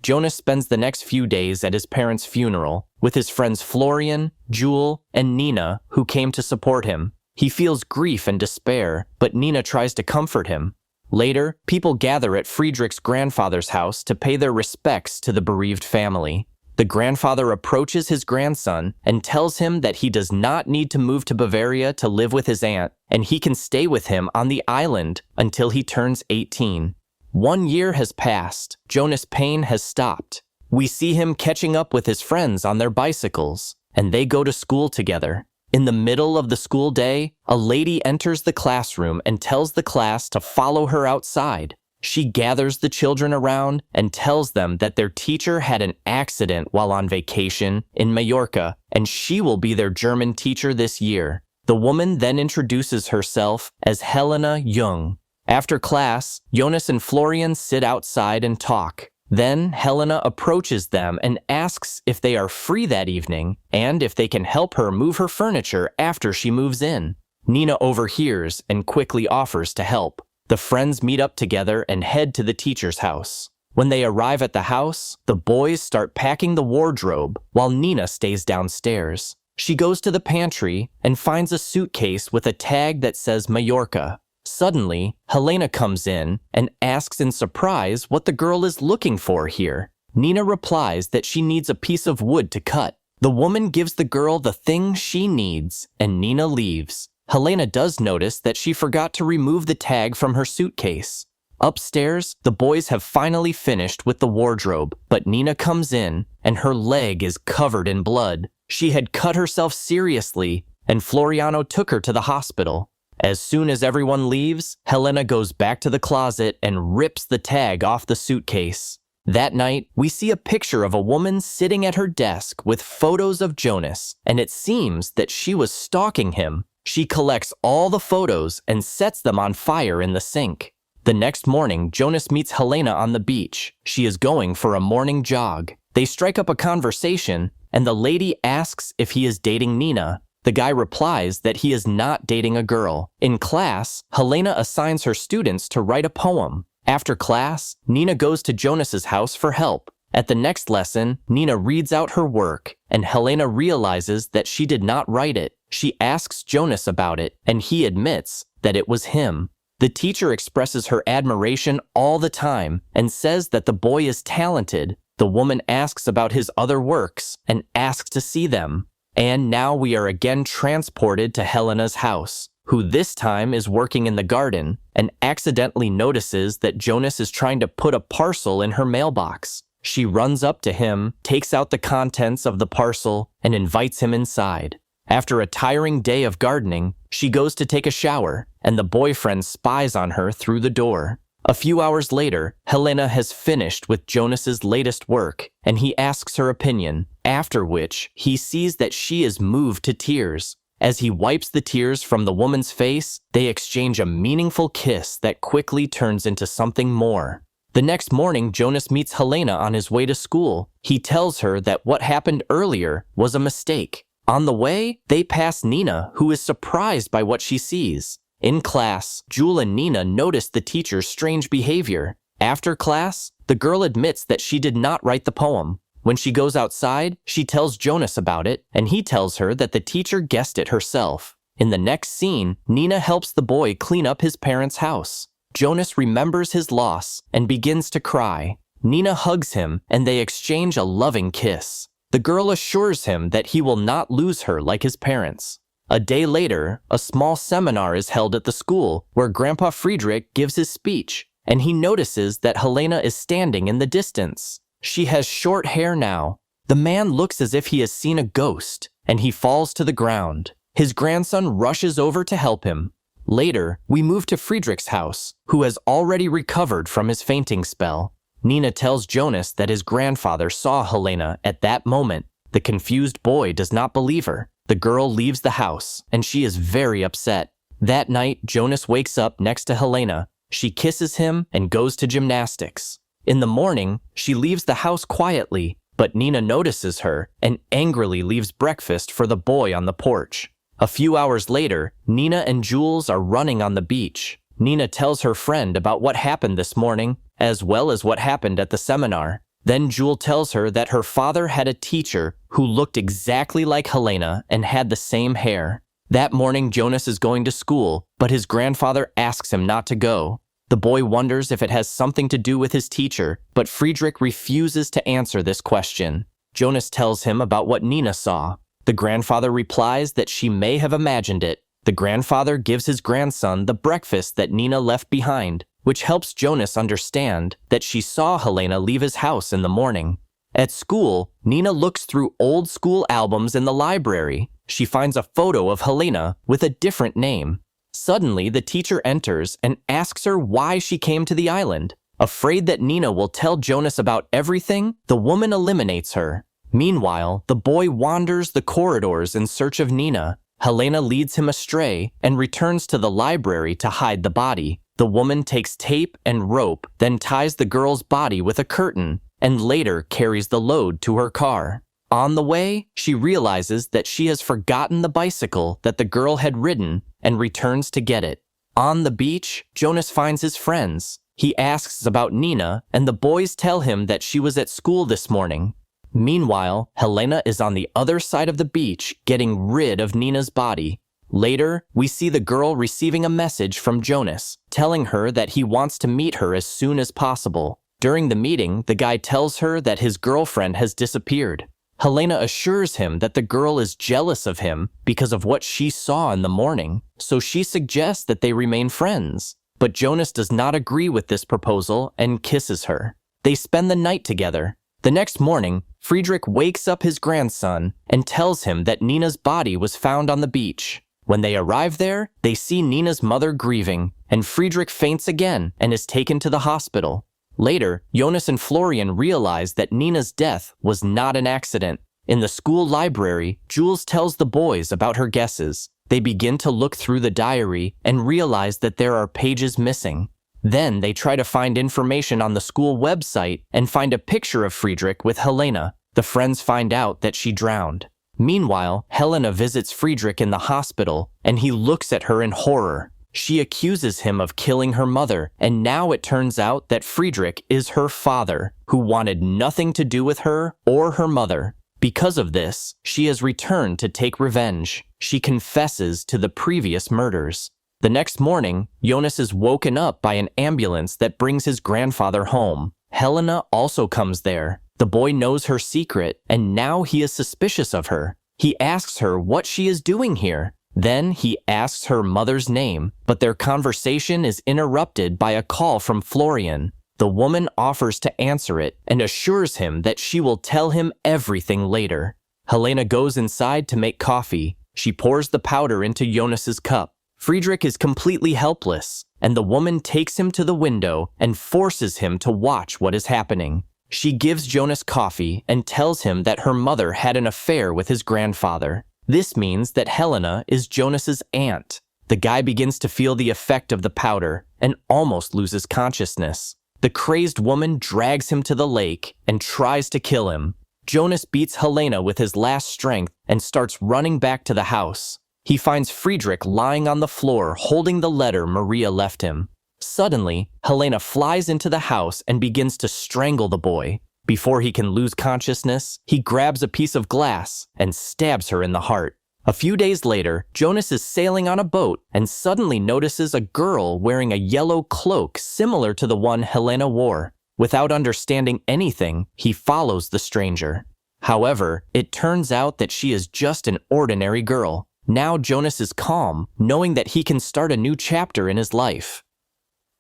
Jonas spends the next few days at his parents' funeral with his friends Florian, Jewel, and Nina, who came to support him. He feels grief and despair, but Nina tries to comfort him. Later, people gather at Friedrich's grandfather's house to pay their respects to the bereaved family. The grandfather approaches his grandson and tells him that he does not need to move to Bavaria to live with his aunt, and he can stay with him on the island until he turns 18. 1 year has passed. Jonas' pain has stopped. We see him catching up with his friends on their bicycles, and they go to school together. In the middle of the school day, a lady enters the classroom and tells the class to follow her outside. She gathers the children around and tells them that their teacher had an accident while on vacation in Mallorca, and she will be their German teacher this year. The woman then introduces herself as Helena Jung. After class, Jonas and Florian sit outside and talk. Then Helena approaches them and asks if they are free that evening and if they can help her move her furniture after she moves in. Nina overhears and quickly offers to help. The friends meet up together and head to the teacher's house. When they arrive at the house, the boys start packing the wardrobe while Nina stays downstairs. She goes to the pantry and finds a suitcase with a tag that says Mallorca. Suddenly, Helena comes in and asks in surprise what the girl is looking for here. Nina replies that she needs a piece of wood to cut. The woman gives the girl the thing she needs, and Nina leaves. Helena does notice that she forgot to remove the tag from her suitcase. Upstairs, the boys have finally finished with the wardrobe, but Nina comes in, and her leg is covered in blood. She had cut herself seriously, and Floriano took her to the hospital. As soon as everyone leaves, Helena goes back to the closet and rips the tag off the suitcase. That night, we see a picture of a woman sitting at her desk with photos of Jonas, and it seems that she was stalking him. She collects all the photos and sets them on fire in the sink. The next morning, Jonas meets Helena on the beach. She is going for a morning jog. They strike up a conversation, and the lady asks if he is dating Nina. The guy replies that he is not dating a girl. In class, Helena assigns her students to write a poem. After class, Nina goes to Jonas's house for help. At the next lesson, Nina reads out her work, and Helena realizes that she did not write it. She asks Jonas about it, and he admits that it was him. The teacher expresses her admiration all the time and says that the boy is talented. The woman asks about his other works and asks to see them. And now we are again transported to Helena's house, who this time is working in the garden and accidentally notices that Jonas is trying to put a parcel in her mailbox. She runs up to him, takes out the contents of the parcel, and invites him inside. After a tiring day of gardening, she goes to take a shower, and the boyfriend spies on her through the door. A few hours later, Helena has finished with Jonas's latest work, and he asks her opinion, after which he sees that she is moved to tears. As he wipes the tears from the woman's face, they exchange a meaningful kiss that quickly turns into something more. The next morning, Jonas meets Helena on his way to school. He tells her that what happened earlier was a mistake. On the way, they pass Nina, who is surprised by what she sees. In class, Jewel and Nina notice the teacher's strange behavior. After class, the girl admits that she did not write the poem. When she goes outside, she tells Jonas about it, and he tells her that the teacher guessed it herself. In the next scene, Nina helps the boy clean up his parents' house. Jonas remembers his loss and begins to cry. Nina hugs him, and they exchange a loving kiss. The girl assures him that he will not lose her like his parents. A day later, a small seminar is held at the school where Grandpa Friedrich gives his speech, and he notices that Helena is standing in the distance. She has short hair now. The man looks as if he has seen a ghost, and he falls to the ground. His grandson rushes over to help him. Later, we move to Friedrich's house, who has already recovered from his fainting spell. Nina tells Jonas that his grandfather saw Helena at that moment. The confused boy does not believe her. The girl leaves the house, and she is very upset. That night, Jonas wakes up next to Helena. She kisses him and goes to gymnastics. In the morning, she leaves the house quietly, but Nina notices her and angrily leaves breakfast for the boy on the porch. A few hours later, Nina and Jules are running on the beach. Nina tells her friend about what happened this morning, as well as what happened at the seminar. Then Jewel tells her that her father had a teacher who looked exactly like Helena and had the same hair. That morning, Jonas is going to school, but his grandfather asks him not to go. The boy wonders if it has something to do with his teacher, but Friedrich refuses to answer this question. Jonas tells him about what Nina saw. The grandfather replies that she may have imagined it. The grandfather gives his grandson the breakfast that Nina left behind, which helps Jonas understand that she saw Helena leave his house in the morning. At school, Nina looks through old school albums in the library. She finds a photo of Helena with a different name. Suddenly, the teacher enters and asks her why she came to the island. Afraid that Nina will tell Jonas about everything, the woman eliminates her. Meanwhile, the boy wanders the corridors in search of Nina. Helena leads him astray and returns to the library to hide the body. The woman takes tape and rope, then ties the girl's body with a curtain, and later carries the load to her car. On the way, she realizes that she has forgotten the bicycle that the girl had ridden and returns to get it. On the beach, Jonas finds his friends. He asks about Nina, and the boys tell him that she was at school this morning. Meanwhile, Helena is on the other side of the beach getting rid of Nina's body. Later, we see the girl receiving a message from Jonas, telling her that he wants to meet her as soon as possible. During the meeting, the guy tells her that his girlfriend has disappeared. Helena assures him that the girl is jealous of him because of what she saw in the morning, so she suggests that they remain friends. But Jonas does not agree with this proposal and kisses her. They spend the night together. The next morning, Friedrich wakes up his grandson and tells him that Nina's body was found on the beach. When they arrive there, they see Nina's mother grieving, and Friedrich faints again and is taken to the hospital. Later, Jonas and Florian realize that Nina's death was not an accident. In the school library, Jules tells the boys about her guesses. They begin to look through the diary and realize that there are pages missing. Then they try to find information on the school website and find a picture of Friedrich with Helena. The friends find out that she drowned. Meanwhile, Helena visits Friedrich in the hospital, and he looks at her in horror. She accuses him of killing her mother, and now it turns out that Friedrich is her father, who wanted nothing to do with her or her mother. Because of this, she has returned to take revenge. She confesses to the previous murders. The next morning, Jonas is woken up by an ambulance that brings his grandfather home. Helena also comes there. The boy knows her secret, and now he is suspicious of her. He asks her what she is doing here. Then he asks her mother's name, but their conversation is interrupted by a call from Florian. The woman offers to answer it and assures him that she will tell him everything later. Helena goes inside to make coffee. She pours the powder into Jonas's cup. Friedrich is completely helpless, and the woman takes him to the window and forces him to watch what is happening. She gives Jonas coffee and tells him that her mother had an affair with his grandfather. This means that Helena is Jonas's aunt. The guy begins to feel the effect of the powder and almost loses consciousness. The crazed woman drags him to the lake and tries to kill him. Jonas beats Helena with his last strength and starts running back to the house. He finds Friedrich lying on the floor holding the letter Maria left him. Suddenly, Helena flies into the house and begins to strangle the boy. Before he can lose consciousness, he grabs a piece of glass and stabs her in the heart. A few days later, Jonas is sailing on a boat and suddenly notices a girl wearing a yellow cloak similar to the one Helena wore. Without understanding anything, he follows the stranger. However, it turns out that she is just an ordinary girl. Now Jonas is calm, knowing that he can start a new chapter in his life.